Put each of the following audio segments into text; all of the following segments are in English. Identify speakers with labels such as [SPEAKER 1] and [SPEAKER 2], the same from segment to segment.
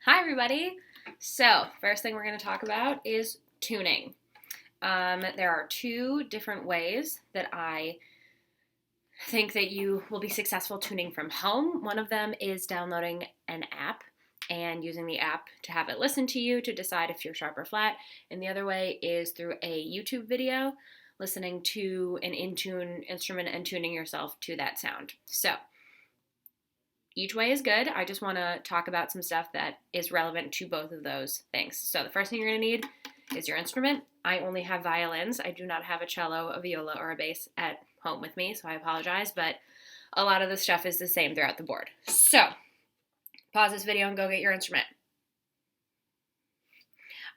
[SPEAKER 1] Hi, everybody. So, first thing we're going to talk about is tuning. There are two different ways that I think that you will be successful tuning from home. One of them is downloading an app and using the app to have it listen to you to decide if you're sharp or flat. And the other way is through a YouTube video, listening to an in-tune instrument and tuning yourself to that sound. So, each way is good. I just want to talk about some stuff that is relevant to both of those things. So the first thing you're going to need is your instrument. I only have violins. I do not have a cello, a viola, or a bass at home with me, so I apologize, but a lot of the stuff is the same throughout the board. So pause this video and go get your instrument.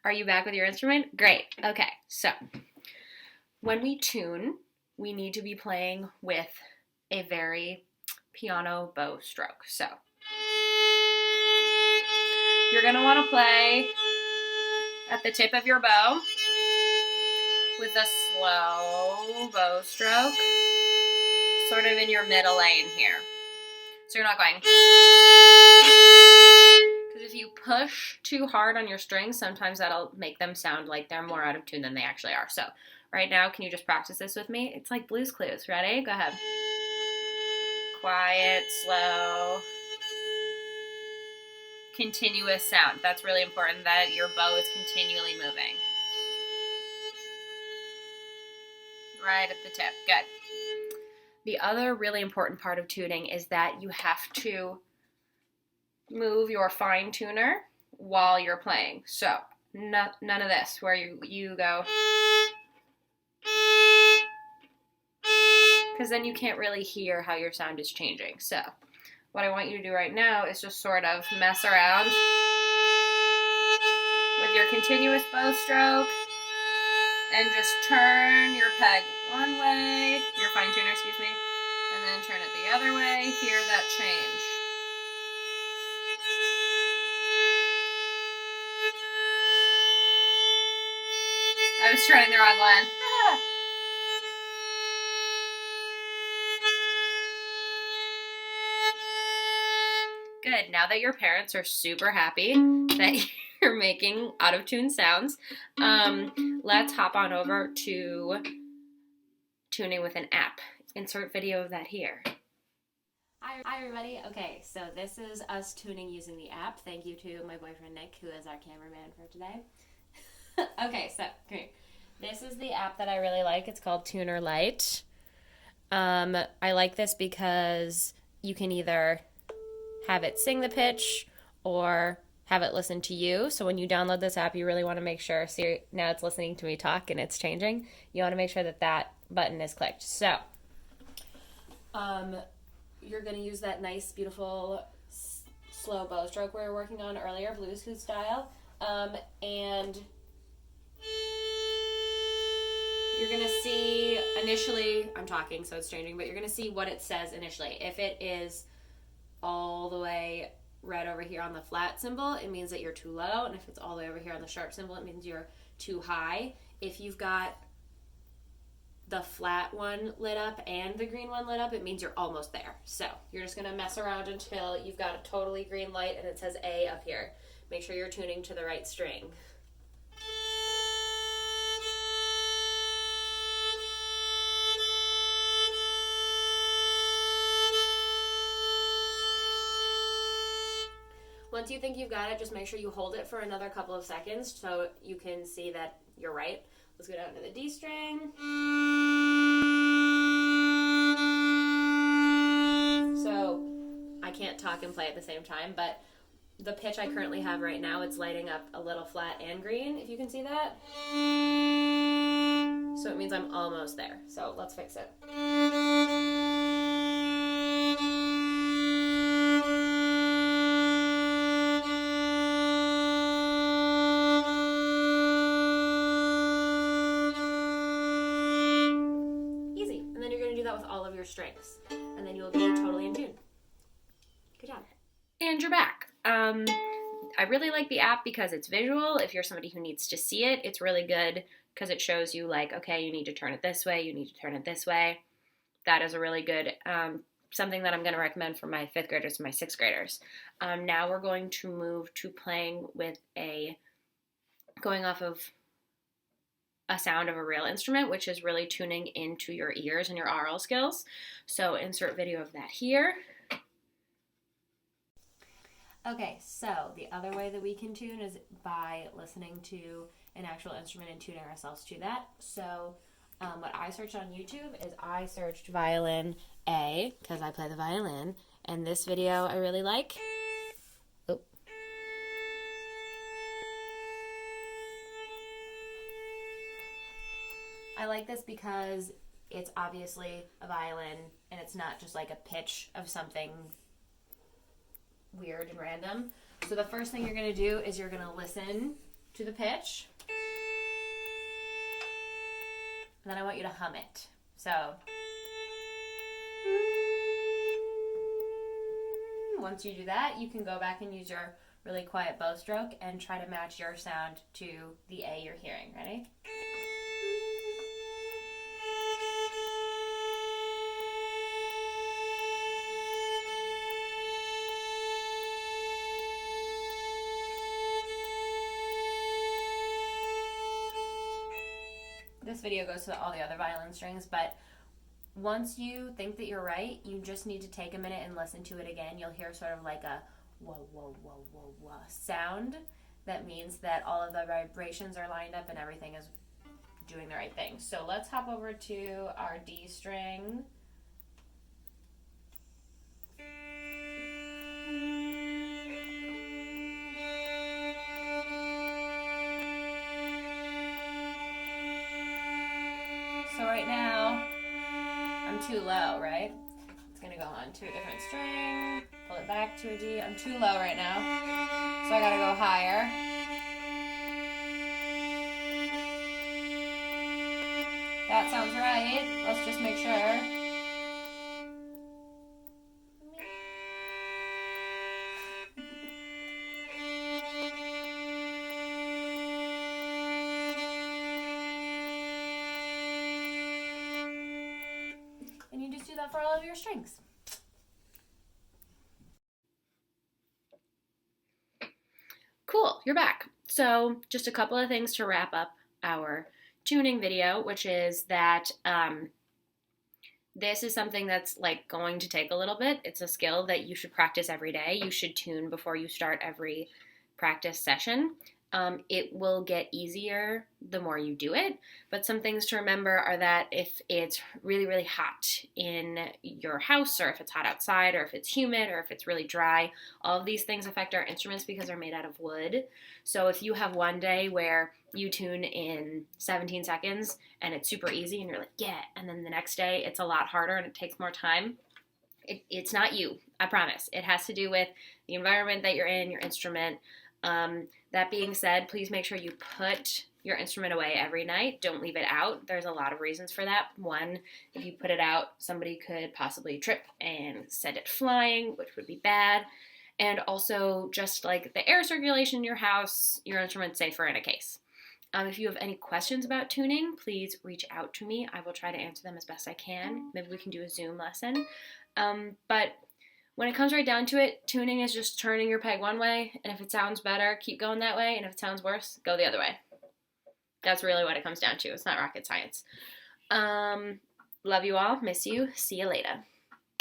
[SPEAKER 1] Are you back with your instrument? Great. Okay, so when we tune, we need to be playing with a very piano bow stroke. So you're going to want to play at the tip of your bow with a slow bow stroke, sort of in your middle lane here. So you're not going, because if you push too hard on your strings, sometimes that'll make them sound like they're more out of tune than they actually are. So right now, can you just practice this with me? It's like Blue's Clues. Ready? Go ahead. Quiet, slow, continuous sound. That's really important, that your bow is continually moving. Right at the tip. Good. The other really important part of tuning is that you have to move your fine tuner while you're playing. So none of this where you go, because then you can't really hear how your sound is changing. So what I want you to do right now is just sort of mess around with your continuous bow stroke and just turn your peg one way, your fine tuner, excuse me, and then turn it the other way. Hear that change. I was turning the wrong one. Good. Now that your parents are super happy that you're making out-of-tune sounds, let's hop on over to tuning with an app. Insert video of that here. Hi, everybody. Okay, so this is us tuning using the app. Thank you to my boyfriend, Nick, who is our cameraman for today. Okay, so come here. This is the app that I really like. It's called Tuner Lite. I like this because you can either have it sing the pitch or have it listen to you. So when you download this app, you really want to make sure, see, now it's listening to me talk and it's changing. You want to make sure that that button is clicked. So you're going to use that nice, beautiful, slow bow stroke we were working on earlier, Blues Clues style. And you're going to see initially, I'm talking so it's changing, but you're going to see what it says initially. If it is all the way right over here on the flat symbol, it means that you're too low. And if it's all the way over here on the sharp symbol, it means you're too high. If you've got the flat one lit up and the green one lit up, it means you're almost there. So you're just going to mess around until you've got a totally green light and it says A up here. Make sure you're tuning to the right string. Once you think you've got it, just make sure you hold it for another couple of seconds so you can see that you're right. Let's go down to the D string. So I can't talk and play at the same time, but the pitch I currently have right now, it's lighting up a little flat and green, if you can see that. So it means I'm almost there. So let's fix it. With all of your strings, and then you'll be totally in tune. Good job. And you're back. I really like the app because it's visual. If you're somebody who needs to see it, it's really good because it shows you like, okay, you need to turn it this way, you need to turn it this way. That is a really good something that I'm going to recommend for my 5th graders and my 6th graders. Now we're going to move to playing with going off of a sound of a real instrument, which is really tuning into your ears and your aural skills. So insert video of that here. Okay, so the other way that we can tune is by listening to an actual instrument and tuning ourselves to that. So what I searched on YouTube is I searched violin A, because I play the violin, and this video I really like. Oh. I like this because it's obviously a violin, and it's not just like a pitch of something weird and random. So the first thing you're going to do is you're going to listen to the pitch. And then I want you to hum it. So once you do that, you can go back and use your really quiet bow stroke and try to match your sound to the A you're hearing. Ready? This video goes to all the other violin strings, but once you think that you're right, you just need to take a minute and listen to it again. You'll hear sort of like a whoa, whoa, whoa, whoa, whoa sound. That means that all of the vibrations are lined up and everything is doing the right thing. So let's hop over to our D string. So right now, I'm too low, right? It's gonna go on to a different string, pull it back to a D. I'm too low right now, so I gotta go higher. That sounds right. Let's just make sure. And you just do that for all of your strings. Cool, you're back. So just a couple of things to wrap up our tuning video, which is that this is something that's like going to take a little bit. It's a skill that you should practice every day. You should tune before you start every practice session. It will get easier the more you do it, but some things to remember are that if it's really, really hot in your house, or if it's hot outside, or if it's humid, or if it's really dry, all of these things affect our instruments because they're made out of wood. So if you have one day where you tune in 17 seconds and it's super easy and you're like, yeah, and then the next day it's a lot harder and it takes more time, it's not you, I promise. It has to do with the environment that you're in, your instrument. That being said, please make sure you put your instrument away every night. Don't leave it out. There's a lot of reasons for that. One, if you put it out, somebody could possibly trip and send it flying, which would be bad. And also, just like the air circulation in your house, your instrument's safer in a case. If you have any questions about tuning, please reach out to me. I will try to answer them as best I can. Maybe we can do a Zoom lesson. But when it comes right down to it, tuning is just turning your peg one way, and if it sounds better, keep going that way, and if it sounds worse, go the other way. That's really what it comes down to. It's not rocket science. Love you all. Miss you. See you later.